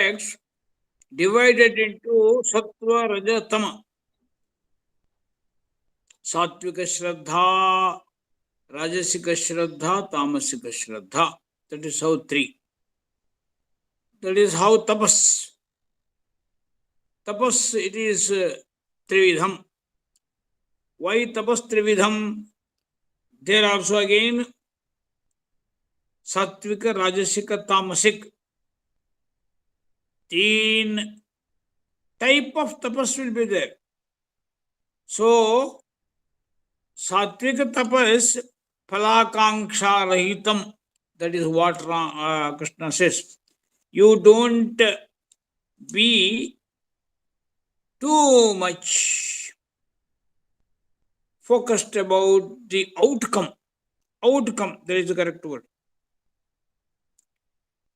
aspects divided into Sattva, Raja, Tama. Sattvika Shraddha, Rajasika Shraddha, Tamasika Shraddha. That is how three. That is how tapas. Tapas, it is Trividham. Why tapas Trividham? There also again Sattvika, Rajasika, Tamasik. Teen type of tapas will be there. So, Sattvika tapas, Phalakanksha Rahitam. That is what Krishna says. You don't be too much focused about the outcome. Outcome, that is the correct word.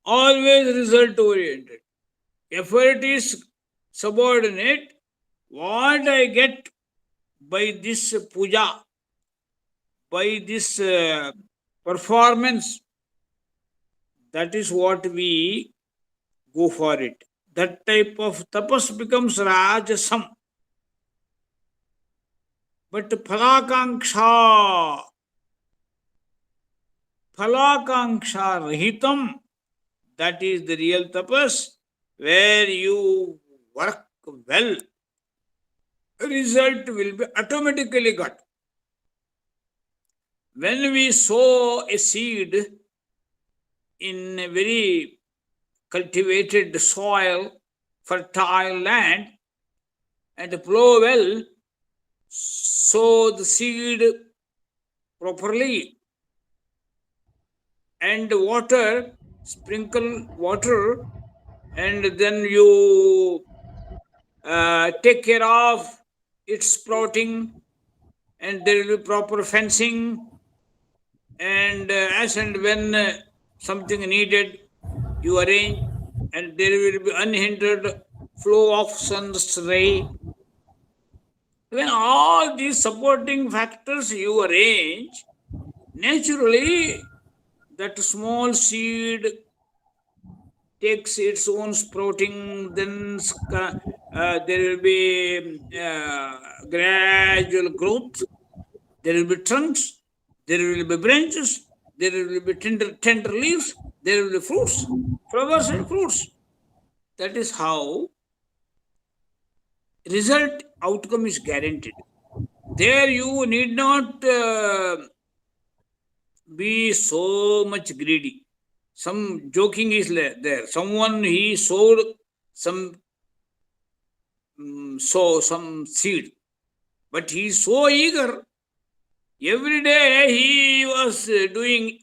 Always result oriented. Effort is subordinate. What I get by this puja, by this performance, that is what we go for it. That type of tapas becomes rajasam. But phalakanksha rahitam, that is the real tapas, where you work well, result will be automatically got. When we sow a seed in a very cultivated soil, fertile land, and plow well, sow the seed properly, and water, sprinkle water, and then you take care of its sprouting, and there will be proper fencing, and as and when something needed, you arrange, and there will be unhindered flow of sun's ray. When all these supporting factors you arrange, naturally that small seed takes its own sprouting, then there will be gradual growth, there will be trunks, there will be branches, there will be tender leaves, there will be fruits, flowers and fruits. That is how result outcome is guaranteed. There you need not be so much greedy. Some joking is there. Someone, he sowed some seed, but he is so eager. Every day he was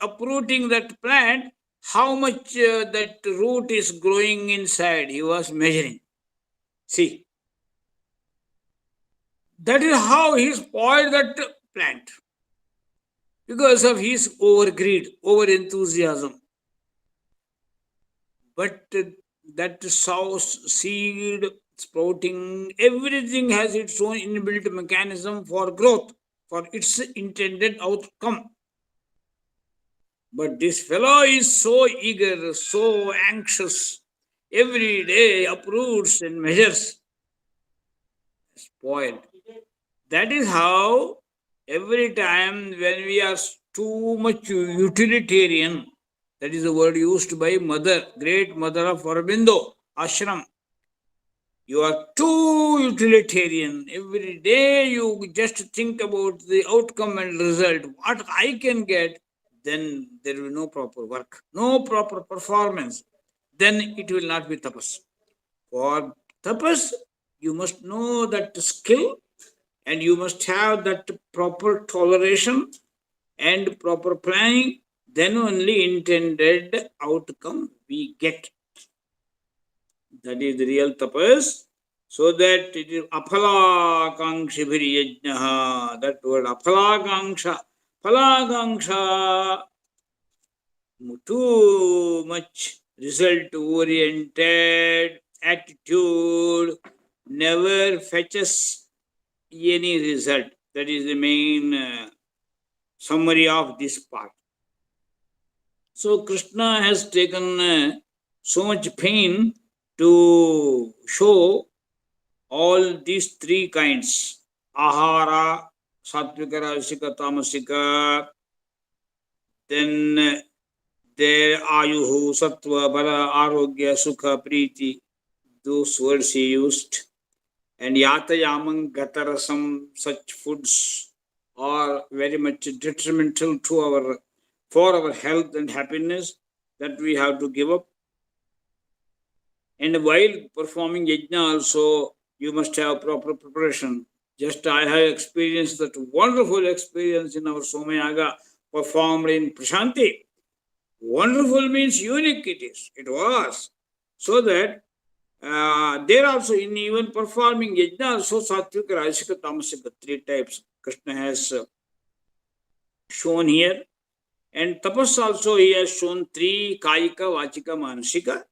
uprooting that plant. How much that root is growing inside, he was measuring. See, that is how he spoiled that plant, because of his over-greed, over-enthusiasm. But that seed, sprouting, everything has its own inbuilt mechanism for growth, for its intended outcome. But this fellow is so eager, so anxious, every day uproots and measures. Spoiled. That is how every time when we are too much utilitarian, that is the word used by mother, great mother of Aurobindo, ashram. You are too utilitarian. Every day you just think about the outcome and result, what I can get, then there will be no proper work, no proper performance. Then it will not be tapas. For tapas, you must know that skill, and you must have that proper toleration and proper planning. Then only intended outcome we get. That is the real tapas. So that it is aphalakangsha viriyajnaha. That word aphalakangsha. Phalakangsha, too much result oriented attitude never fetches any result. That is the main summary of this part. So Krishna has taken so much pain to show all these three kinds: ahara, sattvika, rajasika, tamasika. Then there ayuhu, sattva, bala, arogya, sukha, priti. Those words he used. And yatayamam, gatarasam, such foods are very much detrimental to for our health and happiness, that we have to give up. And while performing yajna also, you must have proper preparation. Just I have experienced that wonderful experience in our Somayaga performed in Prashanti. Wonderful means unique it is. It was. So that there also, in even performing yajna also, sattvika, rajasika, tamasika, three types Krishna has shown here. And tapas also he has shown three: kayika, vachika, manasika.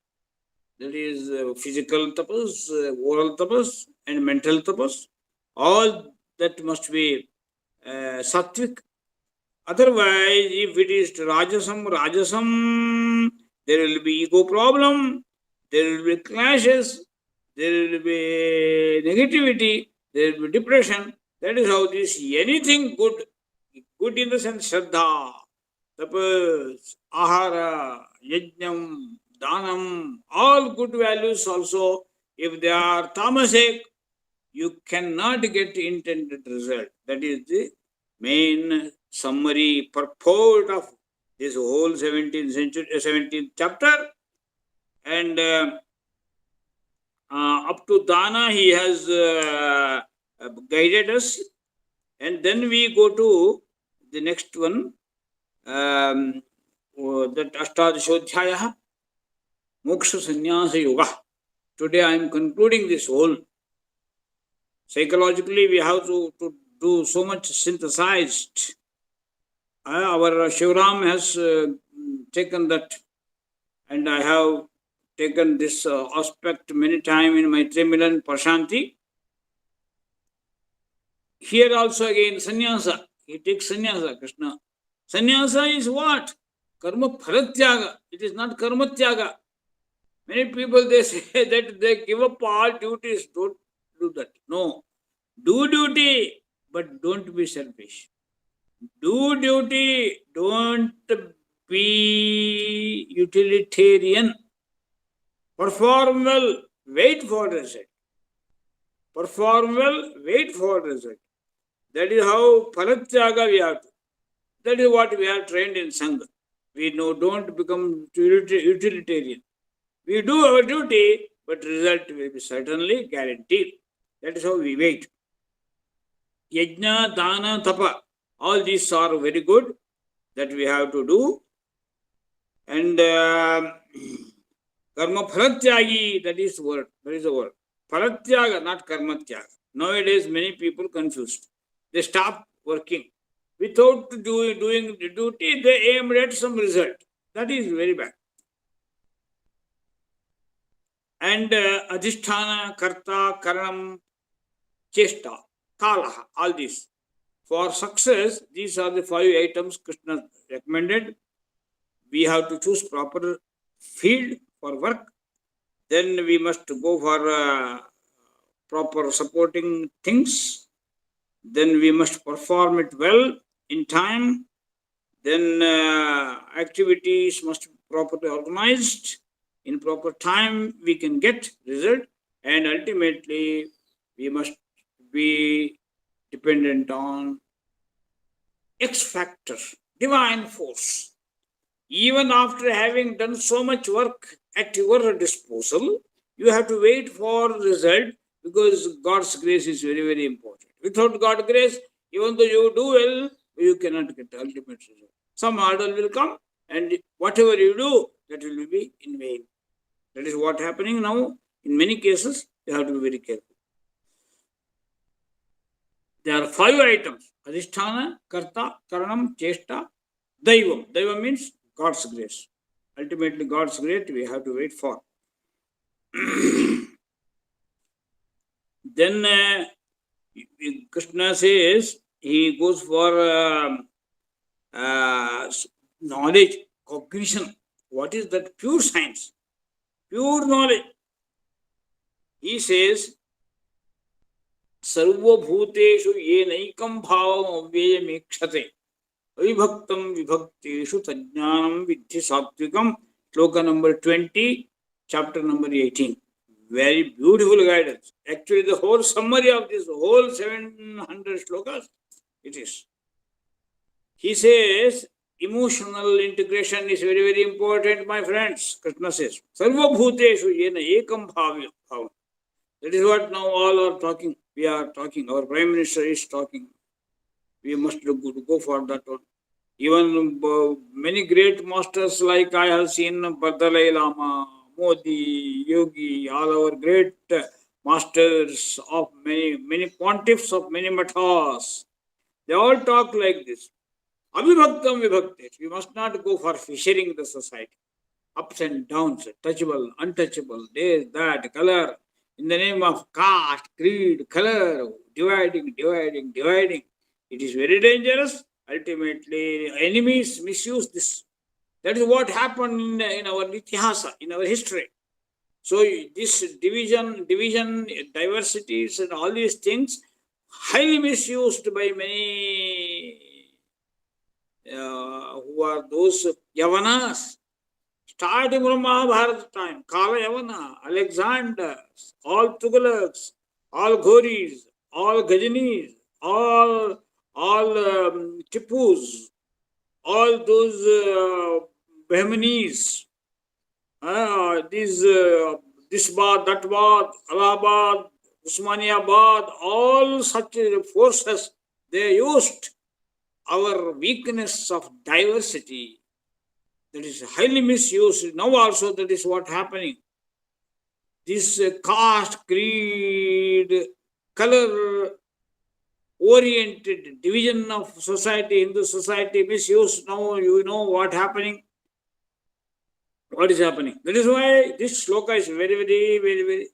That is physical tapas, oral tapas, and mental tapas. All that must be sattvic. Otherwise, if it is rajasam, there will be ego problem, there will be clashes, there will be negativity, there will be depression. That is how this anything good in the sense Shraddha, tapas, ahara, yajnam, danam, all good values also, if they are tamasic, you cannot get intended result. That is the main summary purport of this whole 17th chapter. And up to Dana he has guided us. And then we go to the next one, that Ashtadashodhyaya, Moksha Sannyasa Yoga. Today I am concluding this whole. Psychologically, we have to do so much synthesized. Our Shivram has taken that, and I have taken this aspect many times in my 3 million Prashanti. Here also again, sannyasa. He takes sannyasa, Krishna. Sannyasa is what? Karma phalatyaga. It is not karma tyaga. Many people, they say that they give up all duties. Don't do that. No. Do duty, but don't be selfish. Do duty, don't be utilitarian. Perform well, wait for result. Perform well, wait for result. That is how paratyaga we have to. That is what we have trained in Sangha. We don't become utilitarian. We do our duty, but result will be certainly guaranteed. That is how we wait. Yajna, dana, tapa, all these are very good that we have to do. And karma phalatyagi, that is the word. That is the word. Phalatyaga, not karma tyaga. Nowadays, many people confused. They stop working. Without doing the duty, they aim at some result. That is very bad. And adhisthana, karta, karanam, chesta, kalaha, all these. For success, these are the 5 items Krishna recommended. We have to choose proper field for work. Then we must go for proper supporting things. Then we must perform it well in time. Then activities must be properly organized. In proper time, we can get result. And ultimately, we must be dependent on X factor, divine force. Even after having done so much work at your disposal, you have to wait for result, because God's grace is very, very important. Without God's grace, even though you do well, you cannot get ultimate result. Some hurdle will come, and whatever you do, that will be in vain. That is what happening now. In many cases, you have to be very careful. There are 5 items: adhisthana, karta, karanam, chesta, daivam. Daivam means God's grace. Ultimately, God's grace we have to wait for. Then Krishna says he goes for knowledge, cognition. What is that? Pure science, pure knowledge. He says, Sarvabhuteshu yenaikam bhavam avyayamikshate. Vibhaktam vibhakteshu tajnanam vidhi satvikam. Shloka number 20, chapter number 18. Very beautiful guidance. Actually, the whole summary of this whole 700 shlokas, it is. He says, emotional integration is very, very important, my friends. Krishna says, Sarva Bhuteshu yena ekam bhavam. That is what now all are talking. We are talking. Our Prime Minister is talking. We must go for that one. Even many great masters like I have seen Dalai Lama, Modi, Yogi, all our great masters of many pontiffs of many mathas. They all talk like this. Abhibhaktam vibhaktet. We must not go for fissuring the society. Ups and downs, touchable, untouchable, this, that, color. In the name of caste, creed, color, dividing. It is very dangerous. Ultimately, enemies misuse this. That is what happened in our itihasa, in our history. So this division, diversities and all these things, highly misused by many who are those Yavanas. Starting from Mahabharata time, Kala Yavana, Alexander, all Tughlaqs, all Ghoris, all Ghajanis, all Tipus, all those Bahmanis, this Bhat, that Bhat, Allahabad, Usmaniabad, all such forces, they used our weakness of diversity. That is highly misused. Now also that is what happening. This caste, creed, color oriented division of society, Hindu society misused. Now you know what happening. What is happening? That is why this shloka is very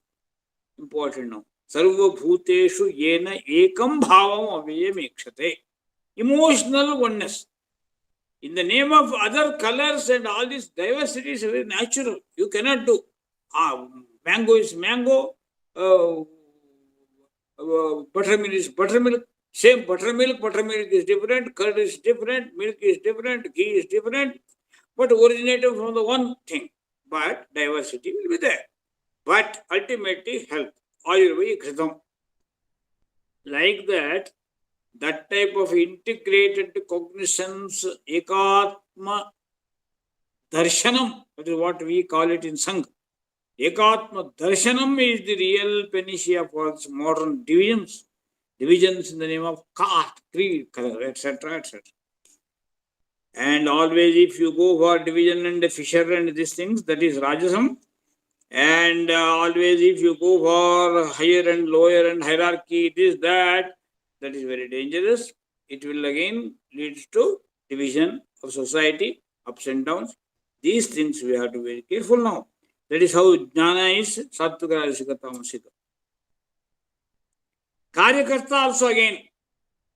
important now. Sarva bhuteshu yena ekam bhavam avyayamikshate. Emotional oneness. In the name of other colors and all this diversity is very natural. You cannot do. Mango is mango, buttermilk is buttermilk. Same buttermilk is different, curd is different, milk is different, ghee is different, but originated from the one thing. But diversity will be there. But ultimately health. Ayurveda Kritam. Like that type of integrated cognitions, ekatma darshanam, that is what we call it in Sangha. Ekatma darshanam is the real panacea for this modern divisions in the name of caste, creed, color, etc. And always if you go for division and fissure and these things, that is Rajasam. And always if you go for higher and lower and hierarchy, this, that is very dangerous. It will again lead to division of society, ups and downs. These things we have to be very careful now. That is how jnana is sattvika, rajasika, tamasika. Karyakarta also again,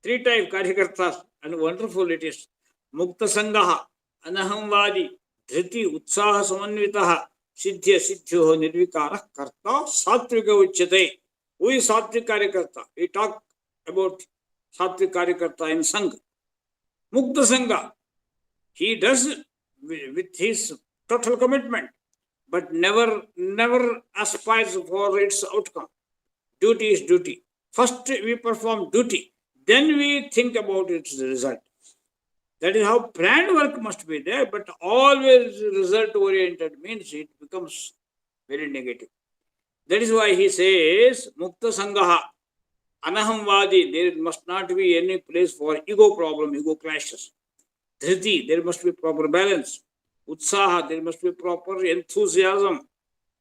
3 types karyakartas, and wonderful it is. Mukta sangaha, anahamvadi, dhriti, utsaha samanvitaha, siddhya siddhyo nirvikara karta sattvika uchyate. Who is sattvic karyakarta? We talk about sattvic karyakarta in Sangha. Mukta Sangha, he does with his total commitment, but never aspires for its outcome. Duty is duty. First we perform duty, then we think about its result. That is how planned work must be there, but always result oriented means it becomes very negative. That is why he says, Mukta Sangaha, Anahamvadi, there must not be any place for ego problem, ego clashes. Dhriti, there must be proper balance. Utsaha, there must be proper enthusiasm.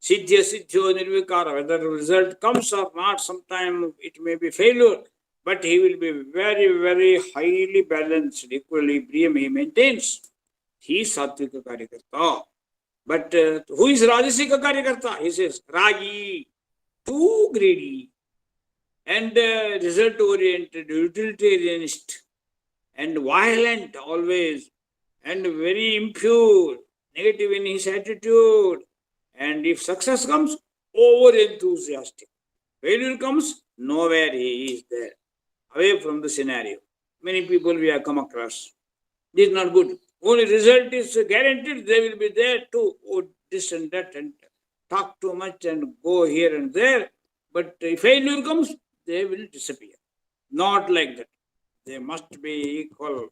Siddhya siddhyo nirvikara, whether the result comes or not, sometime it may be failure, but he will be very highly balanced, equilibrium he maintains. He is sattvika karyakarta. But who is rajasika karyakarta? He says, ragi, too greedy, and result oriented, utilitarianist, and violent always, and very impure, negative in his attitude. And if success comes, over enthusiastic. Failure comes, nowhere he is there, away from the scenario. Many people we have come across. This is not good. Only result is guaranteed, they will be there to this and that and talk too much and go here and there. But if failure comes, they will disappear. Not like that. They must be equal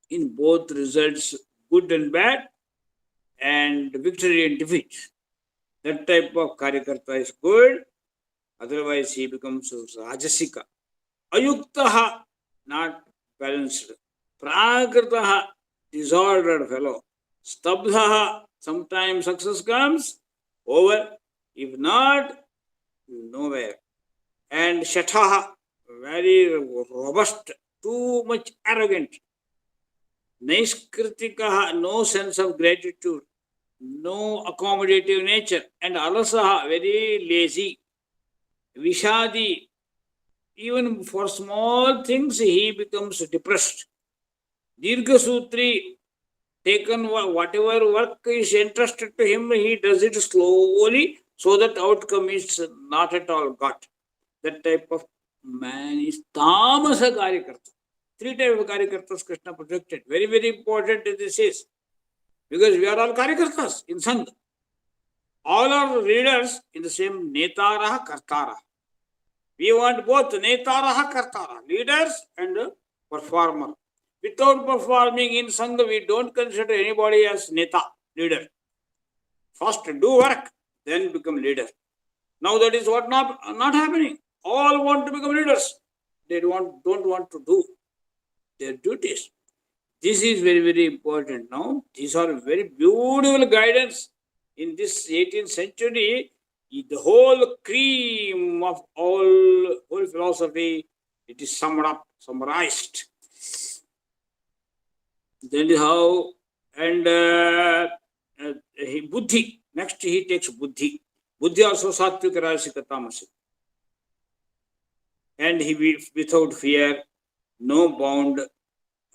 in both results, good and bad, and victory and defeat. That type of karyakarta is good. Otherwise, he becomes rajasika. Ayuktaha, not balanced. Prakritaha, disordered fellow. Stabdhaha, sometimes success comes, over. If not, nowhere. And Shathaha, very robust, too much arrogant. Naiskritikaha, no sense of gratitude, no accommodative nature. And Alasaha, very lazy. Vishadi, even for small things he becomes depressed. Dirghasutri, taken whatever work is entrusted to him, he does it slowly so that outcome is not at all got. That type of man is tamasa karyakarta. Three types of karyakartas Krishna projected. Very, very important this is. Because we are all karyakartas in Sangha. All are leaders in the same netaraha, kartara. We want both netaraha, kartara, leaders and performer. Without performing in Sangha, we don't consider anybody as neta, leader. First do work, then become leader. Now that is what not happening. All want to become leaders. They don't want to do their duties. This is very, very important now. These are very beautiful guidance in this 18th century. The whole cream of whole philosophy, it is summed up, summarized. That is how, and buddhi. Next he takes buddhi. Buddhi also sattvika, rajasika, tamasic. And he without fear, no bound,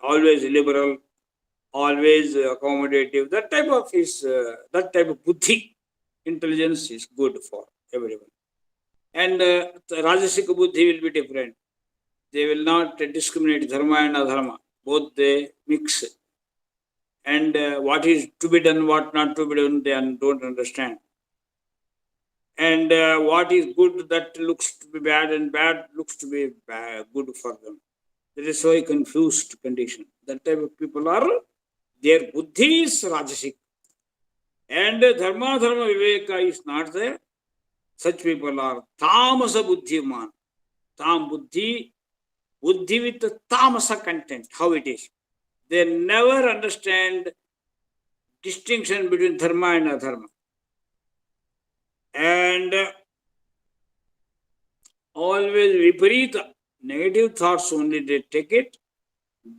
always liberal, always accommodative. That type of buddhi, intelligence is good for everyone. And rajasika buddhi will be different. They will not discriminate dharma and adharma. Both they mix. And what is to be done, what not to be done, they don't understand. And what is good that looks to be bad and bad looks to be good for them. That is why confused condition. That type of people are, their buddhi is rajasic. And dharma viveka is not there. Such people are tamasa buddhiman. Tam buddhi with the tamasa content, how it is. They never understand distinction between dharma and adharma. And always viparita, negative thoughts only they take it.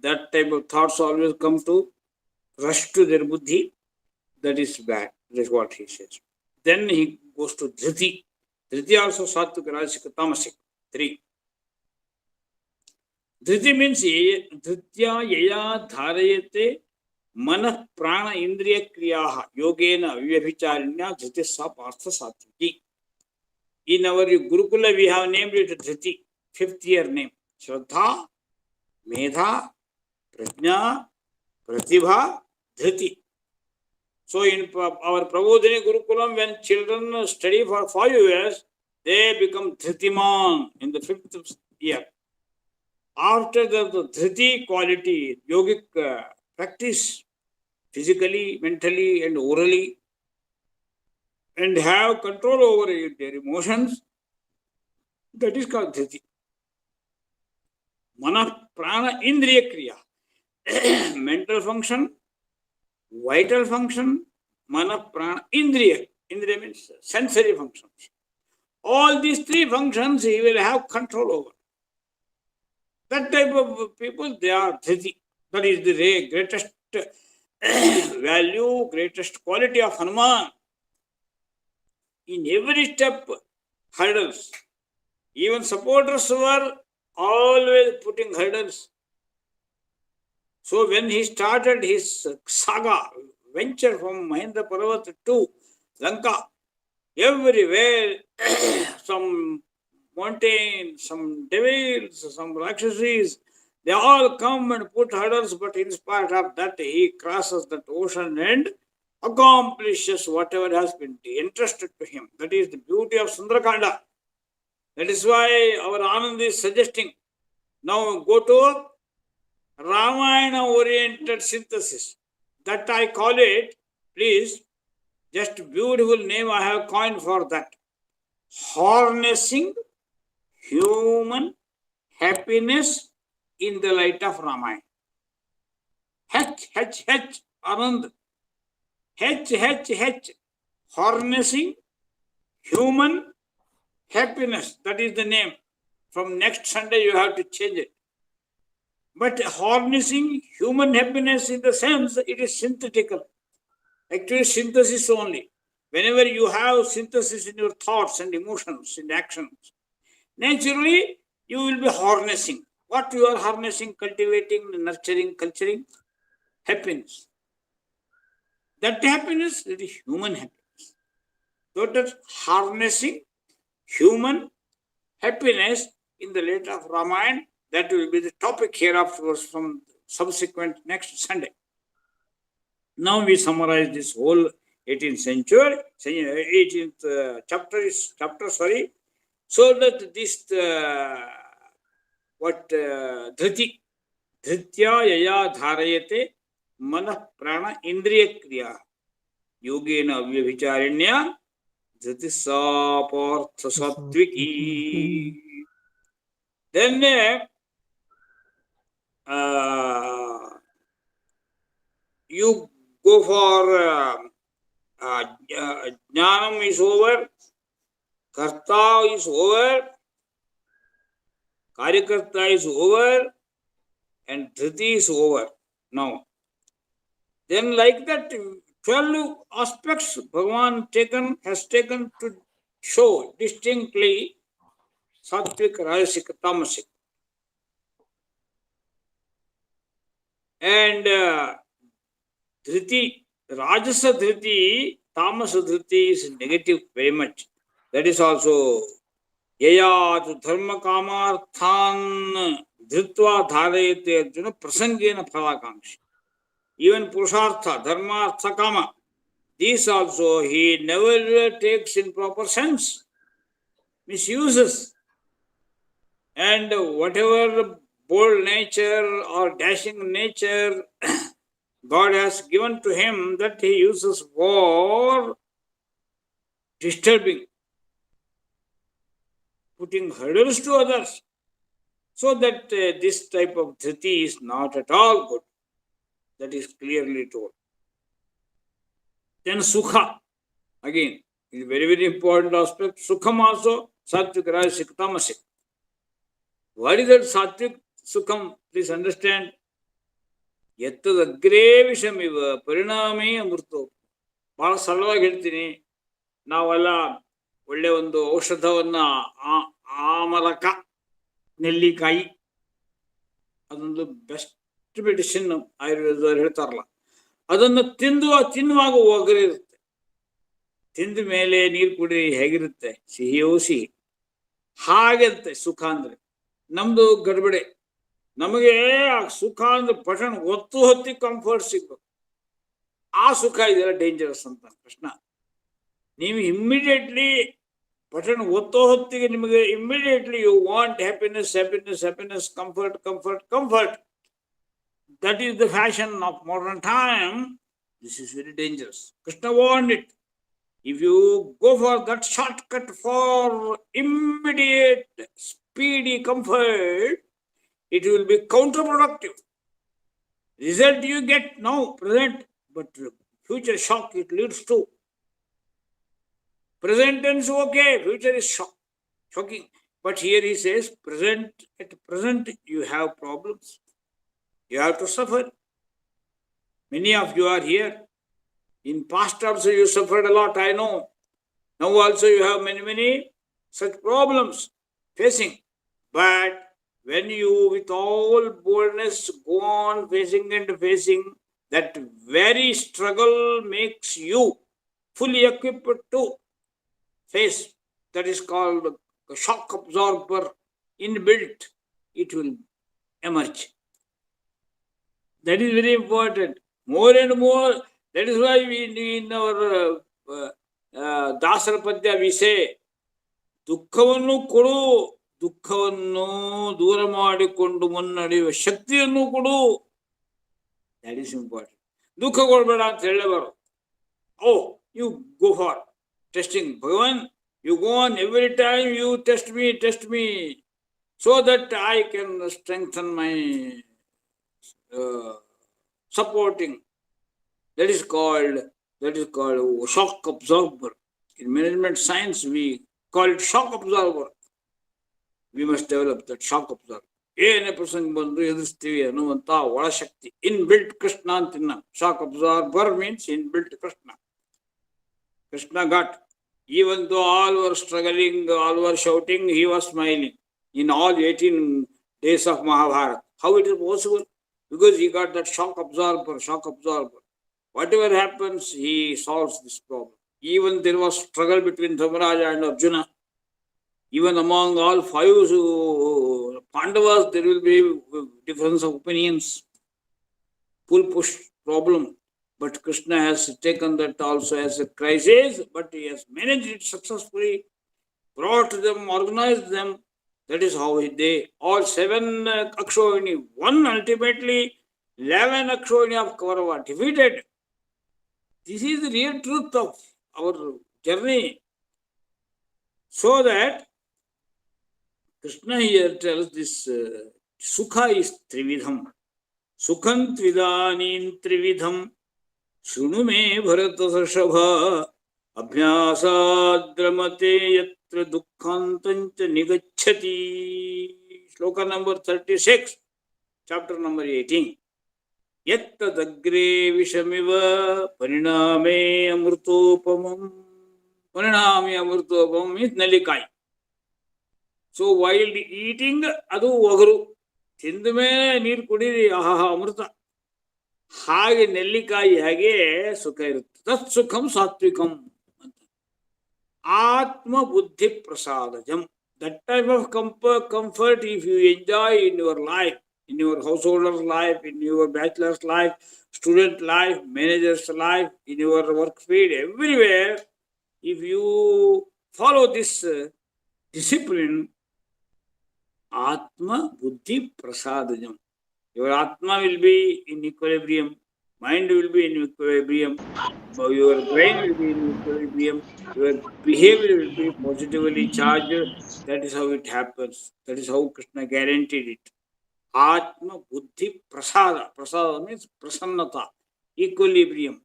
That type of thoughts always come to rush to their buddhi. That is bad. That is what he says. Then he goes to dhriti. Dhriti also sattvika, rajasika, tamasic. 3. Dhriti means dhritya yaya dharayate manah prana indriya kriyaha yogena vyabhicharinya dhriti sa partha sattviki. In our Gurukula we have named it Dhriti, 5th year name. Shodha, Medha, Prajna, Pratibha, Dhriti. So in our Prabodhini Gurukulam, when children study for 5 years, they become Dhritiman in the 5th year. After the Dhriti quality, yogic practice, physically, mentally and orally, and have control over their emotions, that is called Dhriti. Mana prana indriya kriya. Mental function, vital function, mana prana indriya. Indriya means sensory functions. All these 3 functions he will have control over. That type of people, they are Dhriti. That is the greatest value, greatest quality of Hanuman. In every step, hurdles. Even supporters were always putting hurdles. So when he started his saga, venture from Mahendra Parvat to Lanka, Everywhere, some mountains, some devils, some Rakshasas, they all come and put hurdles, but in spite of that, he crosses that ocean and accomplishes whatever has been entrusted to him. That is the beauty of Sundarakanda. That is why our Anand is suggesting, now go to Ramayana-oriented synthesis. That I call it, please, just beautiful name I have coined for that. Harnessing human happiness in the light of Ramayana. H, Anand. H. Harnessing human happiness. That is the name. From next Sunday you have to change it. But harnessing human happiness in the sense it is synthetical. Actually, synthesis only. Whenever you have synthesis in your thoughts and emotions and actions, naturally you will be harnessing. What you are harnessing, cultivating, nurturing, culturing? Happiness. That happiness is human happiness. So that harnessing human happiness in the light of Ramayana, that will be the topic hereafter from subsequent next Sunday. Now we summarize this whole 18th century, 18th chapter, so that this, dhriti, dhritya yaya dharayate mana prana indriya kriya yogena vyabhicharinya dhriti sapartha sattviki. Then you go for jnanam is over, karta is over, karyakarta is over, and dhriti is over now. Then like that, 12 aspects Bhagavan has taken to show distinctly sattvic, rajasic, tamasic. And dhriti, rajasa dhriti, tamasa dhriti is negative very much. That is also yayat dharma kamarthan dhritva dharayate arjuna prasangena phalakankshi. Even purushartha, dharma, artha, kama, these also he never takes in proper sense, misuses. And whatever bold nature or dashing nature God has given to him, that he uses for disturbing, putting hurdles to others. So that this type of dhriti is not at all good. That is clearly told. Then sukha, again, is a very, very important aspect. Sukham also, sattvic, rajasic, tamasic. What is that sattvic sukham? Please understand. Yattad agre vishamiva pariname amurto. ಬಹಳ ಸರಳವಾಗಿ ಹೇಳ್ತೀನಿ, ನಾವೆಲ್ಲ ಒಳ್ಳೆ ಒಂದು ಔಷಧವನ್ನ ಆಮಲಕ, ನೆಲ್ಲಿಕಾಯಿ, ಅದೊಂದು best medicine ಆಯುರ್ವೇದದವ್ರು ಹೇಳ್ತಾರಲ್ಲ, ಅದನ್ನು ತಿನ್ನುವಾಗ ಒಗರು ಇರುತ್ತೆ. ತಿಂದ ಮೇಲೆ ನೀರು ಕುಡಿ ಹೇಗಿರುತ್ತೆ, ಸಿಹಿಯೋ ಸಿಹಿ. ಹಾಗಿರುತ್ತೆ ಸುಖ ಅಂದ್ರೆ. ನಮ್ದು ಗಡ್ಬಡೆ. ನಮಗೆ ಆ ಸುಖ ಅಂದ್ರೆ ಪಠಣ ಒತ್ತು ಹೊತ್ತಿ ಕಂಫರ್ಟ್ ಸಿಗ್ಬೇಕು. ಆ ಸುಖ ಇದೆಲ್ಲ ಡೇಂಜರಸ್ ಅಂತ ಕೃಷ್ಣ. ನೀವು ಇಮ್ಮಿಡಿಯೇಟ್ಲಿ ಪಠಣ ಒತ್ತೋ ಹೊತ್ತಿಗೆ ನಿಮಗೆ immediately you want happiness, comfort. That is the fashion of modern time. This is very dangerous. Krishna warned it. If you go for that shortcut for immediate, speedy comfort, it will be counterproductive. Result you get now, present, but future shock it leads to. Present tense okay, future is shocking. But here he says, at present you have problems. You have to suffer. Many of you are here. In past also you suffered a lot, I know. Now also you have many such problems facing. But when you with all boldness go on facing, that very struggle makes you fully equipped to face, that is called a shock absorber inbuilt, it will emerge. That is very important. More and more, that is why we in our Dasara Padya we say, ದುಃಖವನ್ನು ಕೊಡು, ದುಃಖವನ್ನು ದೂರ ಮಾಡಿಕೊಂಡು ಮುನ್ನಡೆಯುವ ಶಕ್ತಿಯನ್ನು ಕೊಡು. That is important. ದುಃಖ ಕೊಡಬೇಡ ಅಂತ ಹೇಳಬಾರದು. Oh, you go for testing. Bhagavan, you go on every time you test me, so that I can strengthen my supporting. That is called shock absorber. In management science, we call it shock absorber. We must develop that shock absorber. ಏನೇ ಪ್ರಸಂಗ ಬಂದು ಎದುರಿಸ್ತೀವಿ ಅನ್ನುವಂತ ಒಳಶಕ್ತಿ inbuilt Krishna ಅಂತಿನ್ನ. Shock absorber means inbuilt Krishna. Krishna got, even though all were struggling, all were shouting, he was smiling in all 18 days of Mahabharata. How it is possible? Because he got that shock absorber. Whatever happens, he solves this problem. Even there was struggle between Dharmaraja and Arjuna. Even among all 5 Pandavas, there will be difference of opinions, pull-push problem. But Krishna has taken that also as a crisis, but he has managed it successfully, brought them, organized them. That is how they, all 7 Akshavani, won ultimately 11 Akshavani of Kaurava defeated. This is the real truth of our journey. So that Krishna here tells this Sukha is Trividham. Sukham Tvidanim Trividham. Shunu me Bharata Sashabha. Abhyasadramate yatra dukkhantancha nigacchati. Shloka number 36, chapter number 18. Yatta dagre vishamiva pariname amrutopamam. Pariname amrutopamam means nalikai. So while eating, adu vagaru. ತಿಂದ ಮೇಲೆ ನೀರು ಕುಡೀರಿ, ಆಹಾ ಅಮೃತ. ಹಾಗೆ ನೆಲ್ಲಿಕಾಯಿ ಹಾಗೆ ಸುಖ ಇರುತ್ತೆ. ತತ್ ಸುಖಂ ಸಾತ್ವಿಕಂ ಅಂತ. ಆತ್ಮ ಬುದ್ಧಿ ಪ್ರಸಾದಜಂ. That type of comfort if you enjoy in your life, in your householder's life, in your bachelor's life, student life, manager's life, in your work field, everywhere, if you follow this discipline, Atma Buddhi Prasadajam. Your Atma will be in equilibrium, mind will be in equilibrium, your brain will be in equilibrium, your behavior will be positively charged. That is how it happens. That is how Krishna guaranteed it. Atma Buddhi Prasada. Prasada means prasannata, equilibrium,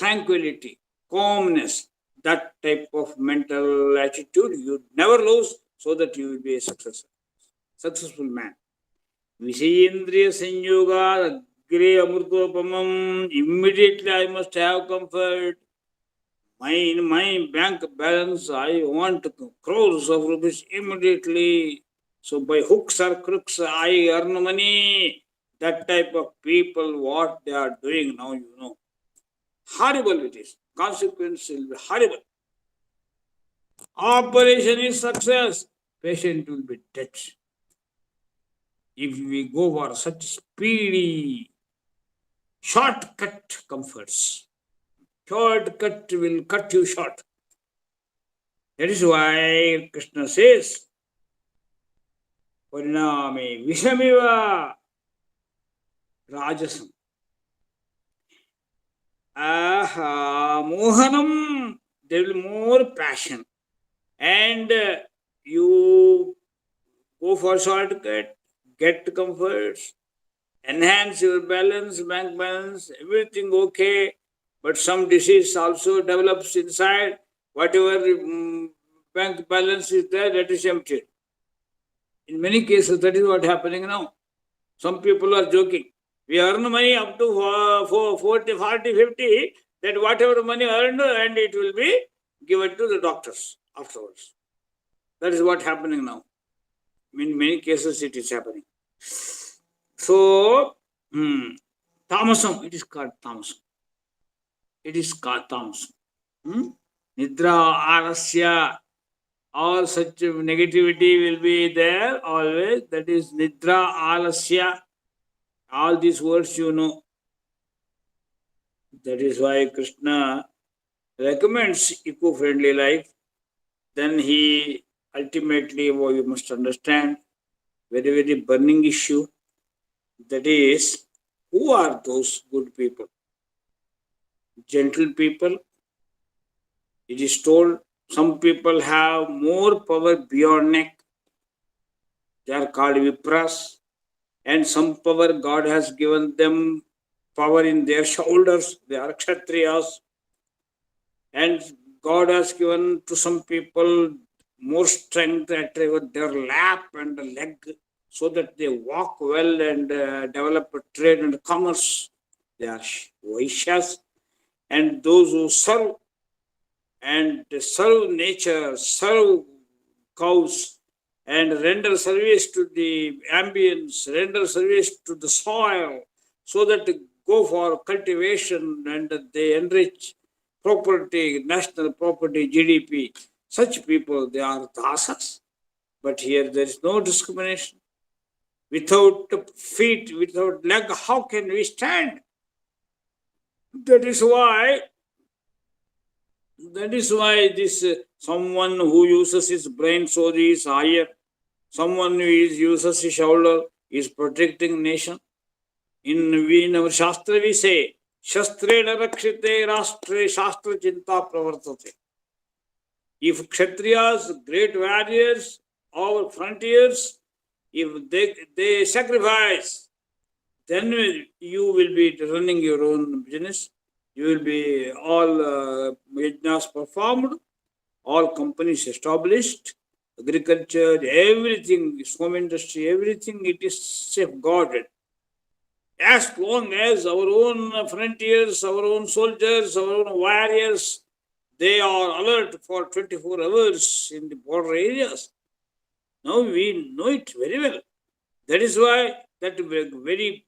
tranquility, calmness. That type of mental attitude you never lose, so that you will be a successful man. Vishayendriya Sanyoga Agre Amrutopamam. Immediately I must have comfort. My bank balance, I want crores of rupees immediately. So by hooks or crooks, I earn money. That type of people, what they are doing now, you know. Horrible it is. Consequence will be horrible. Operation is success. Patient will be dead. If we go for such speedy, shortcut comforts, shortcut will cut you short. That is why Krishna says, Pariname Vishamiva Rajasam. Aha, Mohanam, there will be more passion. And you go for shortcut, get comforts, enhance your balance, bank balance, everything okay. But some disease also develops inside. Whatever bank balance is there, that is empty. In many cases, that is what is happening now. Some people are joking. We earn money up to 40, 50, that whatever money earned, and it will be given to the doctors afterwards. That is what is happening now. In many cases, it is happening. So, tamasam, it is called tamasam. It is called tamasam. Nidra arasya all such negativity will be there always. That is Nidra, Alasya. All these words you know. That is why Krishna recommends eco-friendly life. Then he ultimately, you must understand, very, very burning issue. That is, who are those good people? Gentle people. It is told some people have more power beyond neck. They are called Vipras. And some power God has given them power in their shoulders. They are Kshatriyas. And God has given to some people more strength at their lap and leg so that they walk well and develop a trade and commerce. They are Vaishyas. And those who serve and serve nature, serve cows, and render service to the ambience, render service to the soil, so that they go for cultivation and they enrich property, national property, GDP. Such people, they are dasas. But here there is no discrimination. Without feet, without leg, how can we stand? That is why this someone who uses his brain so he is higher. Someone who uses his shoulder is protecting nation. In our Shastra we say, Shastrena rakshite rashtre shastra chinta pravartate. If Kshatriyas, great warriors, our frontiers, if they sacrifice, then you will be running your own business. You will be all yajnas performed, all companies established, agriculture, everything, home industry, everything, it is safeguarded. As long as our own frontiers, our own soldiers, our own warriors, they are alert for 24 hours in the border areas. Now we know it very well. That is why that very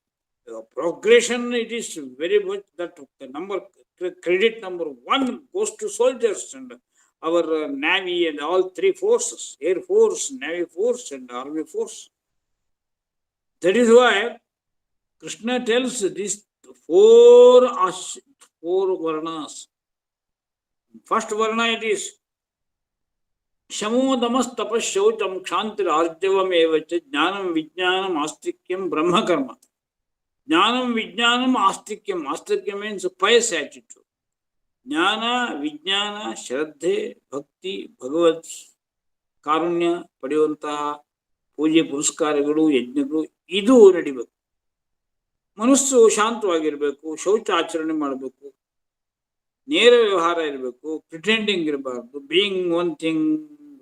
progression, it is very much that the number, credit number one goes to soldiers and our Navy and all three forces, Air Force, Navy Force and Army Force. That is why Krishna tells these four varnas. First varna it is Shamo damas tapas shaucham kshantir arjavam evacha jnanam vijnanam astikyam brahma karma. Jnanam vijnanam astikyam. Astikyam means pious attitude. Jnana, vijnana, shraddhe, bhakti, ಭಗವದ್ ಕಾರುಣ್ಯ ಪಡೆಯುವಂತಹ ಪೂಜೆ ಪುರಸ್ಕಾರಗಳು ಯಜ್ಞಗಳು ಇದು ನಡಿಬೇಕು. ಮನಸ್ಸು ಶಾಂತವಾಗಿರಬೇಕು, ಶೌಚ ಆಚರಣೆ ಮಾಡಬೇಕು, ನೇರ ವ್ಯವಹಾರ ಇರಬೇಕು, ಪ್ರಿಟೆಂಡಿಂಗ್ ಇರಬಾರ್ದು, being one thing,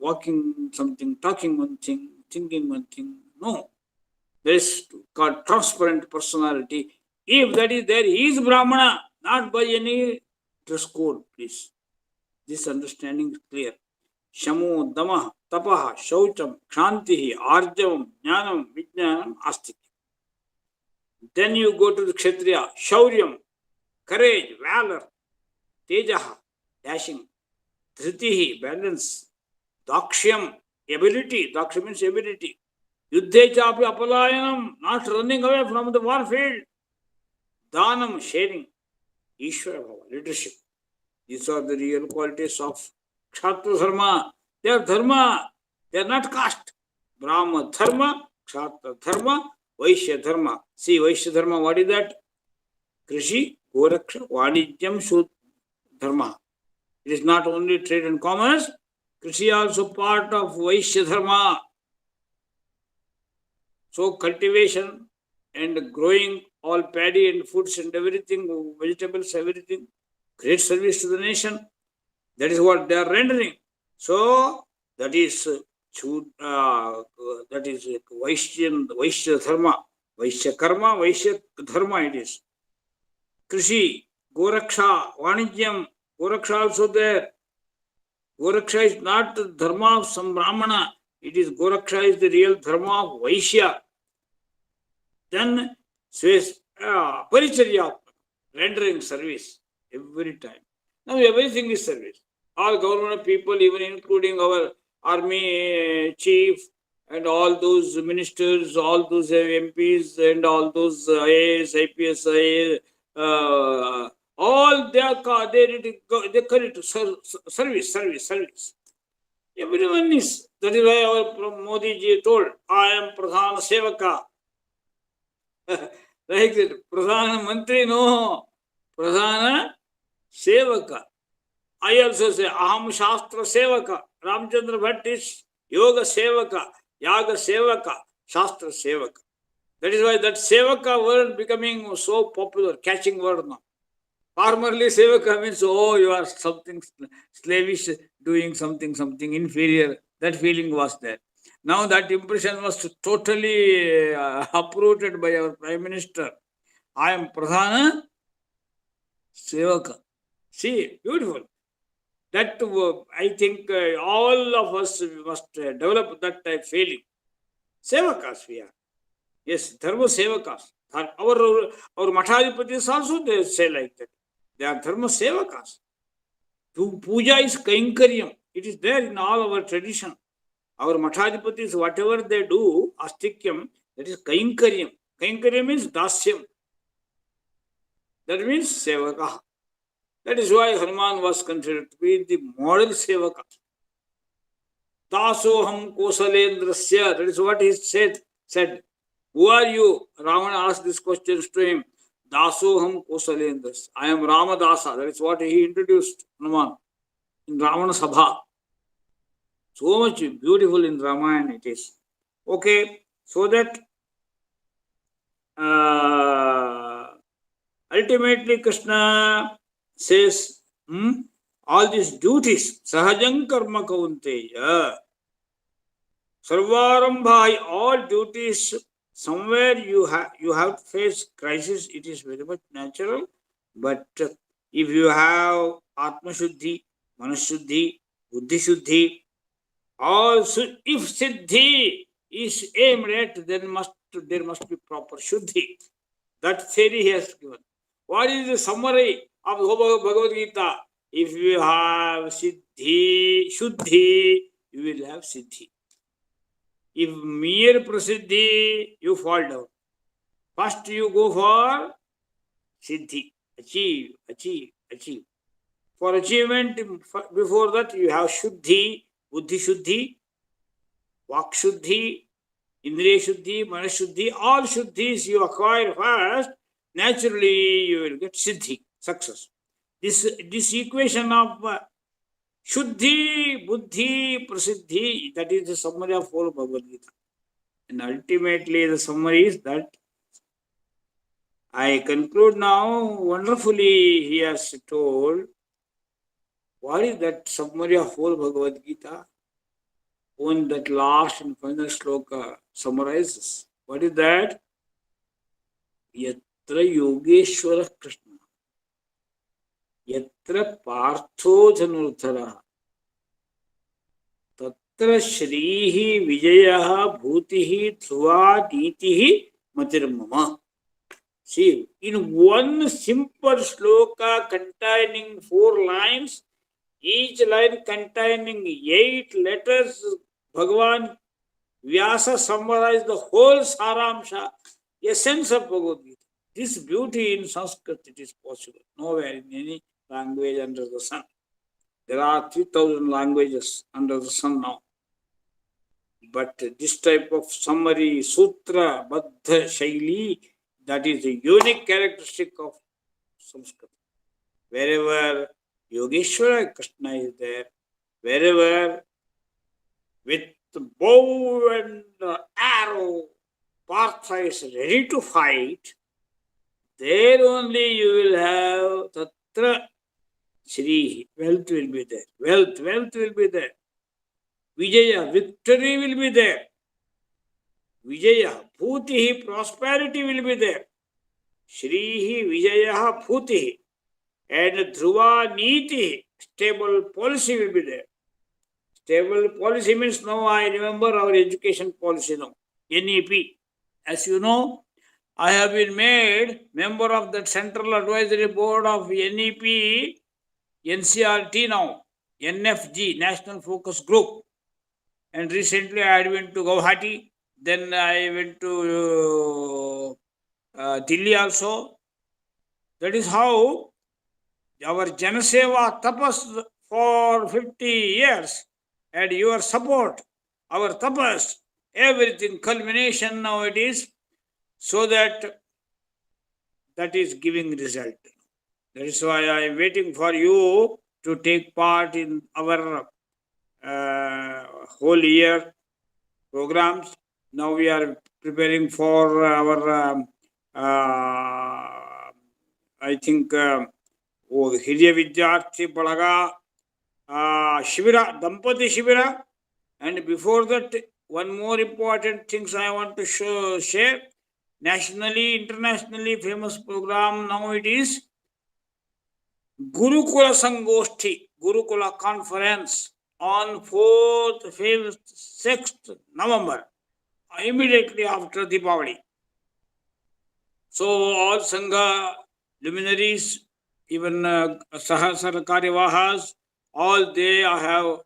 walking something, talking one thing, thinking one thing. No, there is called transparent personality. If that is there, he is Brahmana, not by any dress code, please. This understanding is clear. Shamo, Damah, Tapaha, Shaucham, Kshantihi, Arjavam, Jnanam, Vijnanam, Astikya. Then you go to the Kshatriya, Shauryam, courage, valor, Tejaha, dashing, Dhritihi, balance, Dakshyam, ability. Dakshyam means ability. Yuddhe chapi apalayanam, not running away from the warfield. Dhanam, sharing. Ishvara bhava, leadership. These are the real qualities of Kshatriya Dharma. They are Dharma. They are not caste. Brahma Dharma, Kshatriya Dharma, Vaishya Dharma. See, Vaishya Dharma, what is that? Krishi, Goraksha, Vanijyam, Shud Dharma. It is not only trade and commerce. Krishi also part of Vaishya Dharma. So cultivation and growing all paddy and foods and everything, vegetables, everything, great service to the nation. That is what they are rendering. So that is Vaishya Dharma, Vaishya Karma, Vaishya Dharma it is. Krishi, Goraksha, Vanijyam, Goraksha also there. Goraksha is not the dharma of some Brahmana. It is Goraksha is the real dharma of Vaishya. Then Paricharya, rendering service every time. Now everything is service. All government people, even including our army chief, and all those ministers, all those MPs, and all those IAS, IPS, all they need to go, they call it service. Everyone is. That is why our Modi ji told, I am Pradhana Sevaka. Like that, Pradhana Mantri, no, Pradhana Sevaka. I also say, Aham Shastra Sevaka. Ramachandra Bhat is Yoga Sevaka, Yaga Sevaka, Shastra Sevaka. That is why that Sevaka word becoming so popular, catching word now. Formerly, Sevaka means, oh, you are something slavish, doing something inferior. That feeling was there. Now that impression was totally uprooted by our Prime Minister. I am Pradhana Sevaka. See, beautiful. That I think all of us must develop that type feeling. Sevakas we are. Yes, Dharma Sevakas. Our Mathadipatis also they say like that. They are Dharma Sevakas. Puja is Kainkaryam. It is there in all our tradition. Our Mathadipatis, whatever they do, Astikyam, that is Kainkaryam. Kainkaryam means Dasyam. That means Sevaka. That is why Hanuman was considered to be the model Sevaka. Dasoham Kosalendrasya. That is what he said. Who are you? Ravana asked these questions to him. Dasoham Kosalendras. I am Ramadasa. That is what he introduced Hanuman in Ravana Sabha. So much beautiful in Ramayana it is. Okay, so that ultimately Krishna says, all these duties, Sahajang Karma Kaunteya, Sarvarambhai, all duties, somewhere you have to face crisis. It is very much natural. But if you have Atma Shuddhi, Manas Shuddhi, Buddhi Shuddhi, also if Siddhi is aimed at, then there must be proper Shuddhi. That theory he has given. What is the summary of Bhagavad Gita? If you have Siddhi, Shuddhi, you will have Siddhi. If mere Prasiddhi, you fall down. First you go for Siddhi. Achieve. For achievement, before that you have Shuddhi, Buddhi Shuddhi, Vak Shuddhi, Indriya Shuddhi, Manas Shuddhi. All Shuddhis you acquire first, naturally you will get Siddhi, success. This equation of Shuddhi, Buddhi, Prasiddhi, that is the summary of whole Bhagavad Gita. And ultimately the summary is that I conclude now. Wonderfully he has told what is that summary of whole Bhagavad Gita. When that last and final sloka summarizes. What is that? Yatra Yogeshwara Krishna. Yatra Partho Dhanurthara. Tatra Shrihi Vijayaha Bhutihi Dhruva Nitihi Matirmama. See, in one simple sloka containing 4 lines, each line containing 8 letters, Bhagavan Vyasa summarized the whole Saramsha, essence of Bhagavad Gita. This beauty in Sanskrit, it is possible. Nowhere in any language under the sun. There are 3,000 languages under the sun now. But this type of summary, sutra, baddha, shaili, that is the unique characteristic of Sanskrit. Wherever Yogeshwara Krishna is there, wherever with bow and arrow Partha is ready to fight, there only you will have Tatra Shri, wealth will be there. Wealth will be there. Vijaya, victory will be there. Vijaya, Bhutihi, prosperity will be there. Shrihi, Vijaya, Bhutihi. And Dhruva Niti, stable policy will be there. Stable policy means now I remember our education policy now, NEP. As you know, I have been made member of the Central Advisory Board of NEP, NCRT now, NFG, National Focus Group. And recently I went to Guwahati. Then I went to Delhi also. That is how our Janaseva tapas for 50 years, and your support, our tapas, everything culmination now it is, so that is giving result. That is why I am waiting for you to take part in our whole year programs. Now we are preparing for our, I think, Hirya Vidyarthi Balaga Shivira, Dampati Shivira. And before that, one more important things I want to share. Nationally, internationally famous program now it is Gurukula Sangoshti, Gurukula Conference on 4th, 5th, 6th November, immediately after Deepavali. So all Sangha luminaries, even Sahasara Karyavahas, all they have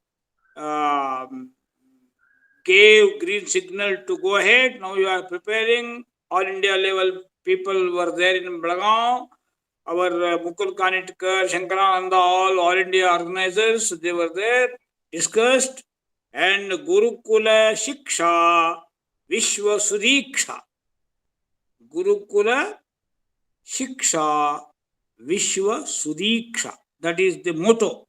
gave green signal to go ahead. Now you are preparing. All India level people were there in Belgaum. Our Mukul Kanitkar, Shankarananda, all India organizers, they were there, discussed. And Gurukula Shiksha Vishwa Suriksha. Gurukula Shiksha Vishwa Suriksha. That is the motto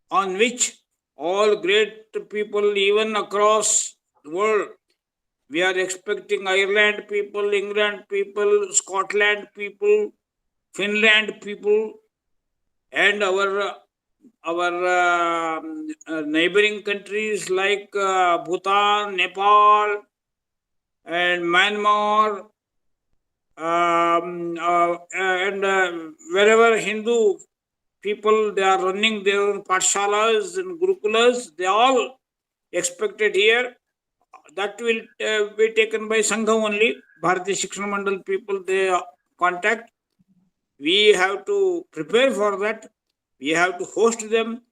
on which all great people, even across the world, we are expecting Ireland people, England people, Scotland people, Finland people, and our neighboring countries like Bhutan, Nepal, and Myanmar, and wherever Hindu people, they are running their own pathshalas and gurukulas, they all expected here. That will be taken by Sangha only. Bharatiya Shikshana Mandal people, they contact. We have to prepare for that. We have to host them.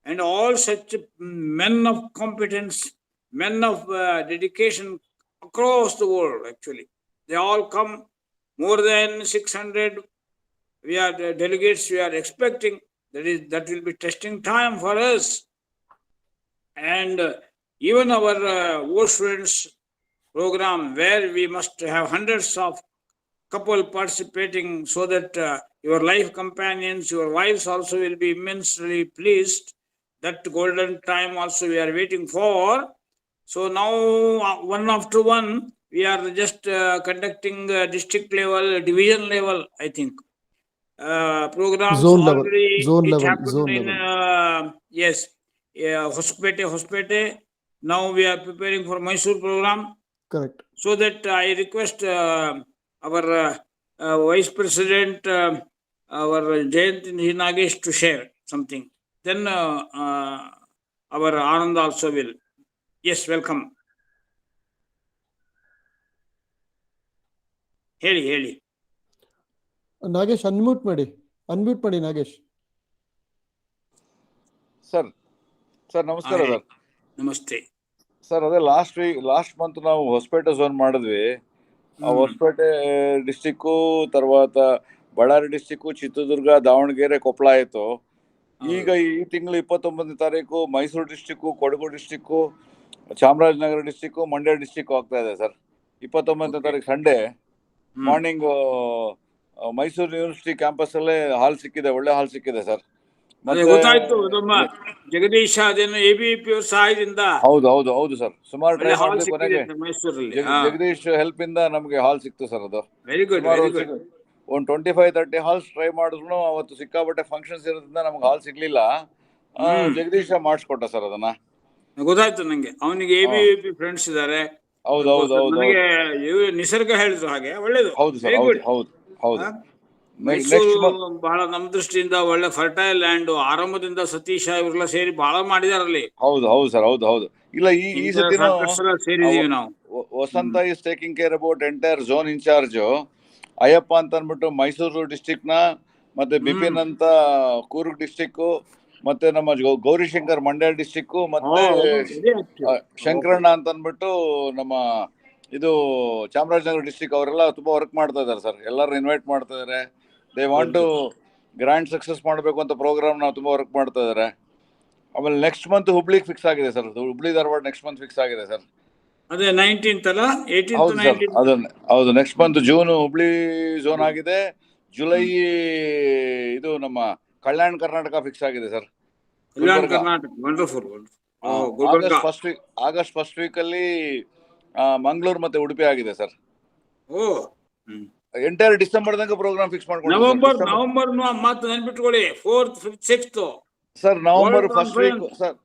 And all such men of competence, men of dedication across the world, actually. They all come, more than 600. We are the delegates we are expecting. That will be testing time for us. And even our old students program, where we must have hundreds of couple participating, so that your life companions, your wives also will be immensely pleased. That golden time also we are waiting for. So now one after one, we are just conducting district level, division level, I think. Programs Zone level, already zone it level, happened zone in level. yes, Hospete. Now we are preparing for Mysore program. Correct. So that I request our Vice President, our Jayanti Nagesh, to share something. Then our Anand also will. Yes, welcome. ಹೇಳಿ Nagesh unmute ಮಾಡಿ Nagesh. Sir ನಮಸ್ಕಾರ sir. ನಮಸ್ತೆ sir, ಅದೇ last month ನಾವು Hosapete zone ಮಾಡಿದ್ವಿ. ಆ Hosapete district, తర్వాత Ballari district, Chitradurga, Davanagere, Koppal ಆಯಿತು. ಈಗ ಈ ತಿಂಗಳು 29ನೇ ತಾರೀಕು Mysuru district, Kodagu district, Chamarajanagar district, Mandya district ಆಗ್ತಾ ಇದೆ ಸರ್. 29ನೇ ತಾರೀಕು Sunday morning Mysuru university campus ಅಲ್ಲೇ ಹಾಲ್ ಸಿಕ್ಕಿದೆ, ಒಳ್ಳೆ ಹಾಲ್ ಸಿಕ್ಕಿದೆ ಸರ್. ಗೊತ್ತಾಯ್ತು, ನಮ್ಮ ಜಗದೀಶ ಅದೇನು ABVP ಅವ್ರ ಸಹಾಯದಿಂದ. ಹೌದು ಸರ್, ಸುಮಾರು ಟ್ರೈ ಮಾಡಿದ್ವಿ, ಕೊನೆಗೆ ಮೈಸೂರಲ್ಲಿ ಜಗದೀಶ್ ಹೆಲ್ಪ್ ಇಂದ ನಮ್ಗೆ ಹಾಲ್ ಸಿಕ್ತು ಸರ್. ಅದು ವೆರಿ ಗುಡ್. ಒಂದು 25-30 ಹಾಲ್ಸ್ ಟ್ರೈ ಮಾಡಿದ್ರು. ಅವತ್ತು ಸಿಕ್ಕಾಬಟ್ಟೆ ಫಂಕ್ಷನ್ಸ್ ಇರೋದ್ರಿಂದ ನಮ್ಗೆ ಹಾಲ್ ಸಿಗ್ಲಿಲ್ಲ. ಜಗದೀಶ ಮಾಡಿಸ್ಕೊಟ್ಟ ಸರ್ ಅದನ್ನ. ಗೊತ್ತಾಯ್ತು ನಂಗೆ, ಅವನಿಗೆ ABVP ಫ್ರೆಂಡ್ಸ್ ಇದ್ದಾರೆ. ನನಗೆ ನಿಸರ್ಗ ಹೇಳಿದ್ರು ಹಾಗೆ. ಒಳ್ಳೇದು. ಹೌದು ಸರ್, ಹೌದು. ಮೈಸೂರು ಬಹಳ ನಮ್ಮ ದೃಷ್ಟಿಯಿಂದ ಒಳ್ಳೆ ಫರ್ಟೈಲ್ ಲ್ಯಾಂಡ್. ಆರಂಭದಿಂದ ಸತೀಶ ಇವರೆಲ್ಲ ಸೇರಿ ಬಹಳ ಮಾಡಿದಾರಲ್ಲಿ. ಹೌದು ಸರ್, ಹೌದು. ಇಲ್ಲ, ಈ ಸತಿ ಸೇರಿದೀವಿ ನಾವು. Vasanta is taking care about entire zone in charge Ayyappa ಅಂತ ಅಂದ್ಬಿಟ್ಟು ಮೈಸೂರು ಡಿಸ್ಟಿಕ್ ನ, ಮತ್ತೆ ಬಿಪಿನ್ ಅಂತ ಕೂರ್ಗ್ ಡಿಸ್ಟಿಕ್, ಮತ್ತೆ ನಮ್ಮ ಗೌರಿಶಂಕರ್ ಮಂಡ್ಯ ಡಿಸ್ಟಿಕ್, ಮತ್ತೆ ಶಂಕರಣ್ಣ ಅಂತ ಅಂದ್ಬಿಟ್ಟು ನಮ್ಮ ಇದು ಚಾಮರಾಜನಗರ ಡಿಸ್ಟಿಕ್ ಅವರೆಲ್ಲ ತುಂಬಾ ವರ್ಕ್ ಮಾಡ್ತಾ ಇದಾರೆ ಸರ್. ಎಲ್ಲರೂ ಇನ್ವೈಟ್ ಮಾಡ್ತಾ ಇದಾರೆ. They want to grand success ಮಾಡಬೇಕು ಅಂತ ಪ್ರೋಗ್ರಾಮ್ ನಾವು ತುಂಬಾ ವರ್ಕ್ ಮಾಡ್ತಾ ಇದಾರೆ. ಆಮೇಲೆ ನೆಕ್ಸ್ಟ್ ಮಂತ್ ಹುಬ್ಳಿಗೆ ಫಿಕ್ಸ್ ಆಗಿದೆ sir. Hubli Dharwad next month fix ಆಗಿದೆ ಸರ್. ಅದೇ 19th ಅಲ್ಲ, 18th, ಹೌದು ಸರ್, 19th. ಹೌದು next month June Hubli zone ಆಗಿದೆ. ಜುಲೈ ಇದು ನಮ್ಮ ಕಲ್ಯಾಣ ಕರ್ನಾಟಕ ಫಿಕ್ಸ್ ಆಗಿದೆ sir. Kalyana Karnataka, wonderful. August first week ಅಲ್ಲಿ ಮಂಗಳೂರು ಮತ್ತೆ ಉಡುಪಿ ಆಗಿದೆ ಸರ್. ಎಂಟೈರ್ ಡಿಸೆಂಬರ್ ತನಕ ಪ್ರೋಗ್ರಾಮ್ ಫಿಕ್ಸ್ ಮಾಡ್ಕೊಂಡು ನವೆಂಬರ್ ಮಾತು ನೆನ್ಪಿಟ್ಕೊಳ್ಳಿ. 4th, 5th, 6th sir. November first week sir.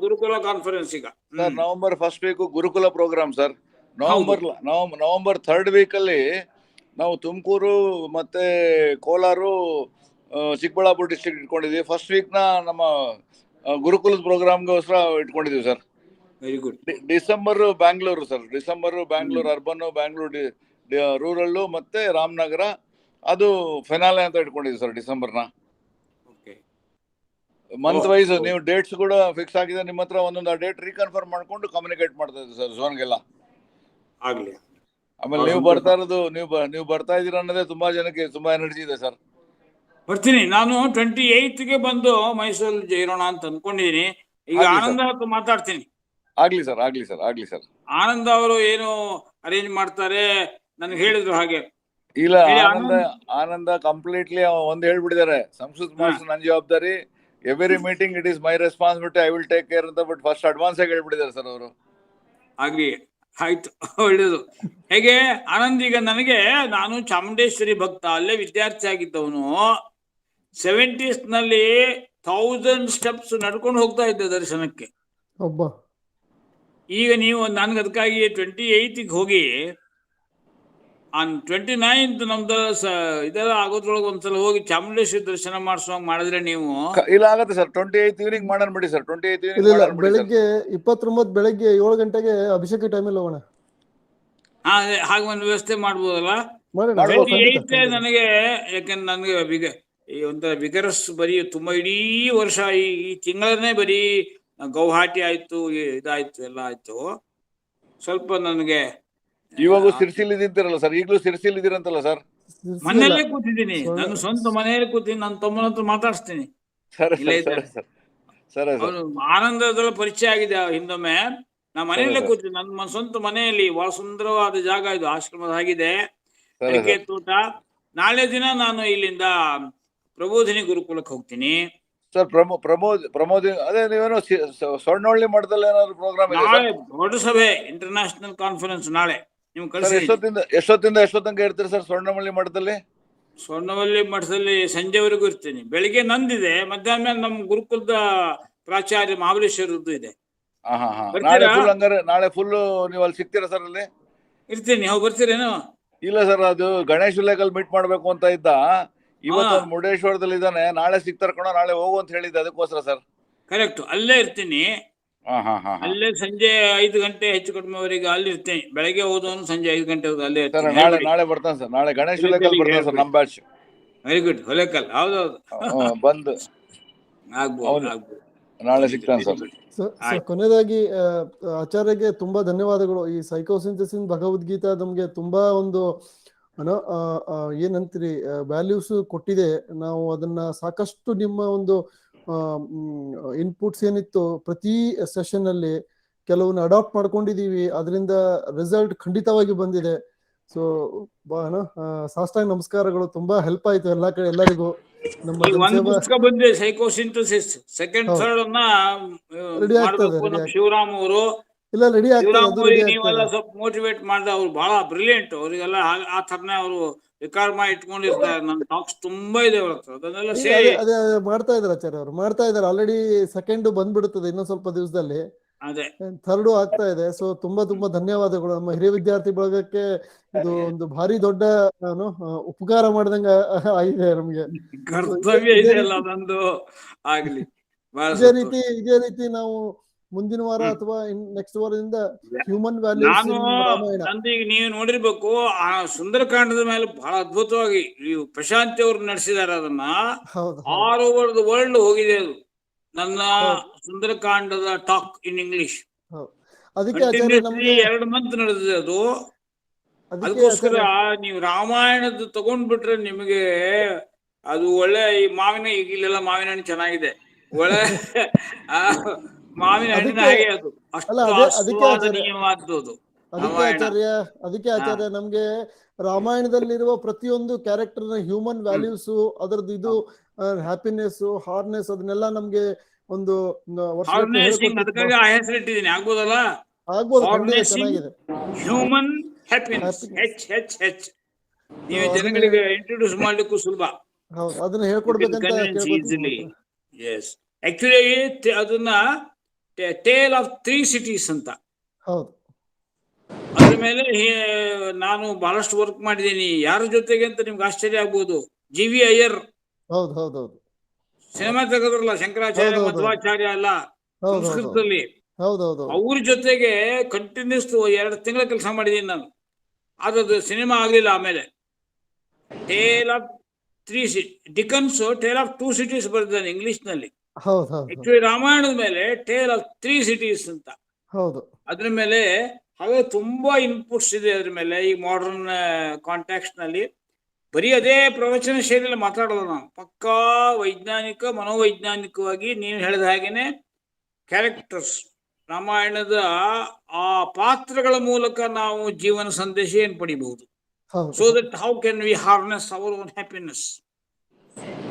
Gurukula conference ಈಗ sir November first week Gurukula programme sir. November 3rd week ಅಲ್ಲಿ ನಾವು ತುಮಕೂರು ಮತ್ತೆ ಕೋಲಾರು, ಚಿಕ್ಕಬಳ್ಳಾಪುರ ಡಿಸ್ಟ್ರಿಕ್ಟ್ ಇಟ್ಕೊಂಡಿದೀವಿ. ಫಸ್ಟ್ ವೀಕ್ ನ ನಮ್ಮ ಗುರುಕುಲದ ಪ್ರೋಗ್ರಾಮ್ಗೋಸ್ಕರ ಇಟ್ಕೊಂಡಿದೀವಿ sir. Very good. December Bangalore sir. Bangalore urban, Bangalore rural ಮತ್ತೆ ರಾಮನಗರ, ಅದು ಫೆನಾಲೆ ಅಂತ ಇಟ್ಕೊಂಡಿದೀವಿ ಸರ್ ಡಿಸೆಂಬರ್ನ. ಮಂತ್ ವೈಸ್ ನೀವು ಡೇಟ್ಸ್ ಕೂಡ ಫಿಕ್ಸ್ ಆಗಿದೆ. ನಿಮ್ಮ ಹತ್ರ ಒಂದೊಂದು ಡೇಟ್ ರೀಕನ್ಫರ್ಮ್ ಮಾಡ್ಕೊಂಡು ಕಮ್ಯುನಿಕೇಟ್ ಮಾಡ್ತಾ ಇದ್ದೀವಿ ಸರ್ ಝೋನ್ಗೆಲ್ಲ. ಆಗ್ಲಿ. ಆಮೇಲೆ ನೀವು ಬರ್ತಾ ಇರೋದು, ನೀವು ಬರ್ತಾ ಇದ್ದೀರಾ ಅನ್ನೋದೇ ತುಂಬಾ ಜನಕ್ಕೆ ತುಂಬಾ ಎನರ್ಜಿ ಇದೆ ಸರ್. ಬರ್ತೀನಿ. ನಾನು 28ಗೆ ಬಂದು ಮೈಸೂರಲ್ಲಿ ಇರೋಣ ಅಂತ ಅನ್ಕೊಂಡಿದೀನಿ. ಈಗ ಆನಂದ ಹತ್ರ ಮಾತಾಡ್ತೀನಿ. ಆಗ್ಲಿ ಸರ್. ಆನಂದ ಅವರು ಏನು ಅರೇಂಜ್ ಮಾಡ್ತಾರೆ ನನಗೆ ಹೇಳಿದ್ರು ಹಾಗೆ. ಇಲ್ಲ, ಆನಂದ ಕಂಪ್ಲೀಟ್ಲಿ ಒಂದ್ ಹೇಳ್ಬಿಟ್ಟಿದ್ದಾರೆ, ಸಂಸ್ಕೃತ ಮಾಸ್ಟರ್ ನನ್ನ ಜವಾಬ್ದಾರಿ, every meeting it is my responsibility, I will take care ಅಂತ. ಬಟ್ ಫಸ್ಟ್ ಅಡ್ವಾನ್ಸ್ ಆಗಿ ಹೇಳ್ಬಿಟ್ಟಿದ್ದಾರೆ ಸರ್ ಅವರು. ಆಗ್ಲಿ, ಆಯ್ತು, ಒಳ್ಳೇದು. ಹೇಗೆ ಆನಂದ್, ಈಗ ನಾನು ಚಾಮುಂಡೇಶ್ವರಿ ಭಕ್ತ, ಅಲ್ಲೇ ವಿದ್ಯಾರ್ಥಿ ಆಗಿದ್ದವನು. 70s ನಲ್ಲಿ 1000 ಸ್ಟೆಪ್ಸ್ ನಡ್ಕೊಂಡು ಹೋಗ್ತಾ ಇದ್ದೆ ದರ್ಶನಕ್ಕೆ. ಈಗ ನೀವು ನನ್ಗೆ ಅದಕ್ಕಾಗಿ 28ಗೆ ಹೋಗಿ 29th ನಮ್ದು ಇದೆಲ್ಲ ಆಗೋದ್ರೊಳಗೆ ಒಂದ್ಸಲ ಹೋಗಿ ಚಾಮುಂಡೇಶ್ವರಿ ದರ್ಶನ ಮಾಡಿದ್ರೆ ನೀವು. ಇಲ್ಲ, ಆಗತ್ತೆ ಸರ್. 28th ಈವ್ನಿಂಗ್ ಮಾಡೋಣ ಬಿಡಿ ಸರ್. 28th ಈವ್ನಿಂಗ್ ಬೆಳಗ್ಗೆ 29 ಬೆಳಗ್ಗೆ 7 ಗಂಟೆಗೆ ಅಭಿಷೇಕ ಟೈಮಲ್ಲಿ ಹೋಗೋಣ. ಹಾಗೆ ಒಂದು ವ್ಯವಸ್ಥೆ ಮಾಡ್ಬೋದಲ್ಲ. 28 ನನಗೆ, ಯಾಕಂದ್ರೆ ನನಗೆ ಒಂಥರ ವಿಗರಸ್ ಬರೀ ತುಂಬಾ ಇಡೀ ವರ್ಷ ಈ ತಿಂಗಳನ್ನೇ ಬರೀ ಗೌಹಾಟಿ ಆಯ್ತು, ಇದಾಯ್ತು, ಎಲ್ಲ ಆಯ್ತು. ಸ್ವಲ್ಪ ನನಗೆ ಇವಾಗ ಸಿರ್ಸಿಲ್ ಇದ್ದೀರಲ್ಲ ಸರ್, ಈಗಲೂ ಸಿರ್ಸಿಲ್ ಇದ್ದೀರಂತಲ್ಲ ಸರ್? ಮನೆಯಲ್ಲೇ ಕೂತಿದ್ದೀನಿ, ನನ್ನ ಸ್ವಂತ ಮನೆಯಲ್ಲೇ ಕೂತೀನಿ. ನನ್ನ ತಮ್ಮನ ಹತ್ರ ಮಾತಾಡಿಸ್ತೀನಿ. ಆನಂದದಲ್ಲ ಪರಿಚಯ ಆಗಿದೆ ಹಿಂದೊಮ್ಮೆ. ನಾ ಮನೆಯಲ್ಲೇ ಕೂತೀನಿ, ನನ್ನ ಸ್ವಂತ ಮನೆಯಲ್ಲಿ. ಬಹಳ ಸುಂದರವಾದ ಜಾಗ ಇದು, ಆಶ್ರಮದ ಆಗಿದೆ, ಅಡಿಕೆ ತೋಟ. ನಾಳೆ ದಿನ ನಾನು ಇಲ್ಲಿಂದ ಪ್ರಬೋಧಿನಿ ಗುರುಕುಲಕ್ಕೆ ಹೋಗ್ತೀನಿ ಸರ್. ಪ್ರಮೋದ್ ಅದೇ ನೀವೇನೋ ಸ್ವರ್ಣವಳ್ಳಿ ಮಠದಲ್ಲಿ ಏನಾದ್ರು ಪ್ರೋಗ್ರಾಮ್ ಇದೆ? ನಾಳೆ ದೊಡ್ಡ ಸಭೆ, ಇಂಟರ್ನ್ಯಾಷನಲ್ ಕಾನ್ಫರೆನ್ಸ್ ನಾಳೆ. ನೀವು ಎಷ್ಟೊತ್ತಿಂದ ಎಷ್ಟೊತ್ತಂಕ ಇರ್ತೀರಿ ಸರ್ ಸ್ವರ್ಣವಳ್ಳಿ ಮಠದಲ್ಲಿ? ಸ್ವರ್ಣವಳ್ಳಿ ಮಠದಲ್ಲಿ ಸಂಜೆವರೆಗೂ ಇರ್ತೀನಿ. ಬೆಳಿಗ್ಗೆ ನಂದಿದೆ, ಮಧ್ಯಾಹ್ನ ಮೇಲೆ ನಮ್ಮ ಗುರುಕುಲದ ಪ್ರಾಚಾರ್ಯ ಮಹಾಬಲೇಶ್ವರದ್ದು ಇದೆ. ನಾಳೆ ಫುಲ್ ನೀವು ಅಲ್ಲಿ ಸಿಗ್ತೀರಾ ಸರ್? ಅಲ್ಲಿ ಇರ್ತೀನಿ. ಹೋಗಿ ಬರ್ತೀರೇನು? ಇಲ್ಲ ಸರ್, ಅದು ಗಣೇಶ್ ವಿಲೇಕಲ್ಲಿ ಮೀಟ್ ಮಾಡ್ಬೇಕು ಅಂತ ಇದ್ದ. ಇವತ್ತು ಮುರುಡೇಶ್ವರದಲ್ಲಿ ಇದ್ದಾನೆ. ನಾಳೆ ಸಿಗ್ತಾರ ಕಣ, ನಾಳೆ ಹೋಗು ಅಂತ ಹೇಳಿದ್ದೆ, ಅದಕ್ಕೋಸ್ಕರ ಸರ್. ಕರೆಕ್ಟ್, ಅಲ್ಲೇ ಇರ್ತೀನಿ. ಅಲ್ಲೇ ಸಂಜೆ 5 ಗಂಟೆ ಹೆಚ್ಚು ಕಡಿಮೆವರೆಗೆ ಅಲ್ಲಿ ಇರ್ತೀನಿ. ಬೆಳಗ್ಗೆ ಹೋದವನು ಸಂಜೆ 5 ಗಂಟೆವರೆಗೆ ಅಲ್ಲೇ ಇರ್ತೀನಿ. ನಾಳೆ ಬರ್ತಾನೆ ಸರ್. ನಾಳೆ ಗಣೇಶ್ ವಿಲೇಕಲ್ ಬರ್ತಾನೆ ಸರ್, ನಮ್ಮ ಬ್ಯಾಚ್. Very good. ಹೊಲೇಕಲ್, ಹೌದೌದು. ಬಂದು ನಾಳೆ ಸಿಗ್ತಾನೆ ಸರ್. ಕೊನೆಯದಾಗಿ ಆಚಾರ್ಯಗೆ ತುಂಬಾ ಧನ್ಯವಾದಗಳು. ಈ ಸೈಕೋಸಿಂಥಸಿಸ್ ಭಗವದ್ಗೀತಾ ನಮ್ಗೆ ತುಂಬಾ ಒಂದು ಏನಂತೀರಿ ವ್ಯಾಲ್ಯೂಸ್ ಕೊಟ್ಟಿದೆ. ನಾವು ಅದನ್ನ ಸಾಕಷ್ಟು ನಿಮ್ಮ ಒಂದು ಇನ್ಪುಟ್ಸ್ ಏನಿತ್ತು ಪ್ರತಿ ಸೆಷನ್ ಅಲ್ಲಿ ಕೆಲವನ್ನ ಅಡಾಪ್ಟ್ ಮಾಡ್ಕೊಂಡಿದೀವಿ. ಅದರಿಂದ ರಿಸಲ್ಟ್ ಖಂಡಿತವಾಗಿ ಬಂದಿದೆ. ಸೊ ಸಾಷ್ಟಾಂಗ ನಮಸ್ಕಾರಗಳು. ತುಂಬಾ ಹೆಲ್ಪ್ ಆಯ್ತು ಎಲ್ಲರಿಗೂ. ಬಂದೆ ಸೈಕೋಸಿಂಥಸಿಸ್ ಸೆಕೆಂಡ್ ಥರ್ಡ್ ರೆಡಿ ಆಗ್ತದೆ. ಶಿವರಾಮ್ ಅವರು ಇಲ್ಲ ರೆಡಿ ಆಗ್ತದೆ. ನೀವೆಲ್ಲ ಸ್ವಲ್ಪ ಮೋಟಿವೇಟ್ ಮಾಡಿದ, ಅವ್ರು ಬಹಳ ಬ್ರಿಲಿಯಂಟ್. ಅವರಿಗೆಲ್ಲ ಆ ತರನೇ ಅವರು ರೆಕಾರ್ಡ್ ಮಾಡಿ ಇಟ್ಕೊಂಡಿರ್ತಾರೆ. ನನ್ನ ಟಾಕ್ಸ್ ತುಂಬಾ ಇದೆ ಅವ್ರ ಹತ್ರ. ಅದನ್ನೆಲ್ಲ ಅದೇ ಮಾಡ್ತಾ ಇದಾರೆ ಆಚಾರ್ಯ ಅವರು, ಮಾಡ್ತಾ ಇದಾರೆ. ಆಲ್ರೆಡಿ ಸೆಕೆಂಡ್ ಬಂದ್ಬಿಡುತ್ತದೆ ಇನ್ನೊಂದ್ ಸ್ವಲ್ಪ ದಿವಸದಲ್ಲಿ. ಅದೇ ಥರ್ಡ್ ಆಗ್ತಾ ಇದೆ. ಸೊ ತುಂಬಾ ಧನ್ಯವಾದಗಳು. ನಮ್ಮ ಹಿರಿಯ ವಿದ್ಯಾರ್ಥಿ ಬಳಗಕ್ಕೆ ಇದು ಒಂದು ಭಾರಿ ದೊಡ್ಡ ಉಪಕಾರ ಮಾಡ್ದಂಗ ಆಗಿದೆ ನಮ್ಗೆ. ಕರ್ತವ್ಯ ಇದೆ ಅಲ್ಲ ನಂದು. ಆಗ್ಲಿ, ಇದೇ ರೀತಿ ನಾವು ಮುಂದಿನ ವಾರ ಅಥವಾ ನೆಕ್ಸ್ಟ್ ವಾರದಿಂದ ಹ್ಯೂಮನ್ ವ್ಯಾಲ್ಯೂಸ್ ನಾನು ಇನ್ ರಾಮಾಯಣ. ನಂದೀಗ ನೀವು ನೋಡಿರ್ಬೇಕು, ಆ ಸುಂದರಕಾಂಡದ ಮೇಲೆ ಬಹಳ ಅದ್ಭುತವಾಗಿ ನೀವು ಪ್ರಶಾಂತಿ ಅವರು ನಡೆಸಿದ್ದಾರೆ ಅದನ್ನ. ಹೌದು ಆಲ್ ಓವರ್ ದ ವರ್ಲ್ಡ್ ಹೋಗಿದೆ ಅದು, ನನ್ನ ಹೌದು. ಸುಂದರಕಾಂಡದ ಟಾಕ್ ಇನ್ ಇಂಗ್ಲಿಷ್. ಹೌದು. ಅದಕ್ಕೆ ಆಚಾರ್ಯ ನಮ್ಗೆ 2 ಮಂತ್ ನಡೆದಿದೆ ಅದು. ಅದಕ್ಕೆ ಅದಕ್ಕೋಸ್ಕರ ಆಚಾರ್ಯ ನೀವು ರಾಮಾಯಣದ ತಗೊಂಡ್ಬಿಟ್ರೆ ನಿಮಗೆ ಅದು ಒಳ್ಳೆ. ಈ ಮಾವಿನ, ಈಗ ಇಲ್ಲೆಲ್ಲ ಮಾವಿನ ಹಣ್ಣು ಚೆನ್ನಾಗಿದೆ, ಒಳ್ಳೆ ಮಾವಿನ ಹಣ್ಣಿನ ಅದಕ್ಕೆ ಹಾಗೆ ಅದು, ಅಲ್ಲ ಅಷ್ಟು ಅದಕ್ಕೆ ಆಚಾರ್ಯ ಆಸ್ವಾದನೀಯವಾದ್ದು ಅದು ರಾಮಾಯಣ. ಅದಕ್ಕೆ ಆಚಾರ್ಯ ನಮ್ಗೆ ರಾಮಾಯಣದಲ್ಲಿರುವ ಪ್ರತಿಯೊಂದು ಕ್ಯಾರೆಕ್ಟರ್ ನ ಹ್ಯೂಮನ್ ವ್ಯಾಲ್ಯೂಸ್, ಅದರದ್ದು ಇದು ಹ್ಯಾಪಿನೆಸ್, ಹಾರ್ನೆಸ್, ಅದನ್ನೆಲ್ಲ ನಮ್ಗೆ ಒಂದು ಅದಕ್ಕಾಗಿ ಆ ಹೆಸರಿಟ್ಟಿದ್ದೀನಿ. ಆಗ್ಬೋದಲ್ಲ? ಆಗ್ಬೋದು, ಖಂಡಿತ ಚೆನ್ನಾಗಿದೆ. ಹ್ಯೂಮನ್ ಹ್ಯಾಪಿನೆಸ್, ಹೆಚ್. ನೀವು ಜನಗಳಿಗೆ ಇಂಟ್ರೊಡ್ಯೂಸ್ ಮಾಡ್ಲಿಕ್ಕೂ ಸುಲಭ. ಹೌದು, ಅದನ್ನ ಹೇಳ್ಕೊಡ್ಬೇಕಂತ ಕೇಳ್ಕೊತೀನಿ. ಎಸ್, ಆಕ್ಚುಲಿ ಅದನ್ನ ಟೇಲ್ ಆಫ್ 3 cities ಅಂತ. ಹೌದು. ಅದ್ರ ಮೇಲೆ ನಾನು ಬಹಳಷ್ಟು ವರ್ಕ್ ಮಾಡಿದ್ದೀನಿ. ಯಾರ ಜೊತೆಗೆ ಅಂತ ನಿಮ್ಗೆ ಆಶ್ಚರ್ಯ ಆಗ್ಬೋದು. ಜಿ.ವಿ. ಅಯ್ಯರ್. ಹೌದು ಹೌದು ಹೌದು. ಸಿನಿಮಾ ತೆಗೆದ್ರಲ್ಲ, ಶಂಕರಾಚಾರ್ಯ ಮಧ್ವಾಚಾರ್ಯ ಅಲ್ಲ, ಸಂಸ್ಕೃತದಲ್ಲಿ. ಹೌದೌದು. ಅವ್ರ ಜೊತೆಗೆ ಕಂಟಿನ್ಯೂಸ್ 2 ತಿಂಗಳ ಕೆಲಸ ಮಾಡಿದ್ದೀನಿ ನಾನು. ಆದದ್ದು ಸಿನಿಮಾ ಆಗ್ಲಿಲ್ಲ. ಆಮೇಲೆ tale of 3 cities, Dickens tale of 2 cities ಬರೆದಿದ್ದಾನೆ ಇಂಗ್ಲಿಷ್ ನಲ್ಲಿ. ಆಕ್ಚುಲಿ ರಾಮಾಯಣದ ಮೇಲೆ ಟೇಲ್ ಆಫ್ 3 cities ಅಂತ. ಹೌದು. ಅದ್ರ ಮೇಲೆ ಹಾಗೆ ತುಂಬಾ ಇನ್ಪುಟ್ಸ್ ಇದೆ ಅದ್ರ ಮೇಲೆ. ಈ ಮಾಡರ್ನ್ ಕಾಂಟ್ಯಾಕ್ಸ್ಟ್ ನಲ್ಲಿ ಬರೀ ಅದೇ ಪ್ರವಚನ ಶೈಲಿಯಲ್ಲಿ ಮಾತಾಡೋದು ನಾನು. ಪಕ್ಕಾ ವೈಜ್ಞಾನಿಕ, ಮನೋವೈಜ್ಞಾನಿಕವಾಗಿ ನೀವು ಹೇಳಿದ ಹಾಗೇನೆ ಕ್ಯಾರೆಕ್ಟರ್ಸ್, ರಾಮಾಯಣದ ಆ ಪಾತ್ರಗಳ ಮೂಲಕ ನಾವು ಜೀವನ ಸಂದೇಶ ಏನ್ ಪಡಿಬಹುದು. So that how can we harness our own happiness?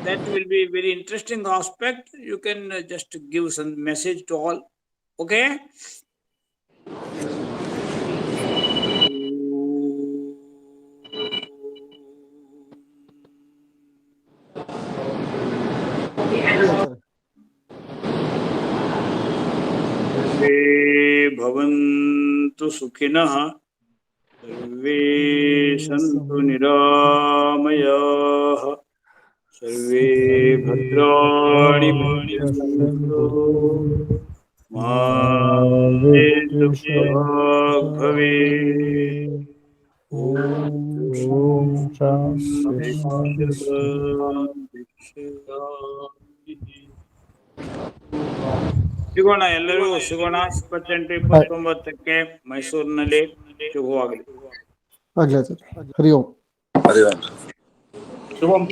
That will be very interesting aspect. You can just give some message to all. Okay? सर्वे भवन्तु सुखिनः, सर्वे सन्तु निरामयाः, सर्वे भद्राणि पश्यन्तु, मा दुःखभाग् भवेत्. ಓಂ ಸಿಗೋಣ, ಎಲ್ಲರೂ ಸಿಗೋಣ 28-29 ಮೈಸೂರಿನಲ್ಲಿ. ಶುಭವಾಗಲಿ. ಹರಿ ಓಂ. ಹರಿ ಓಂ. ಶುಭಂ.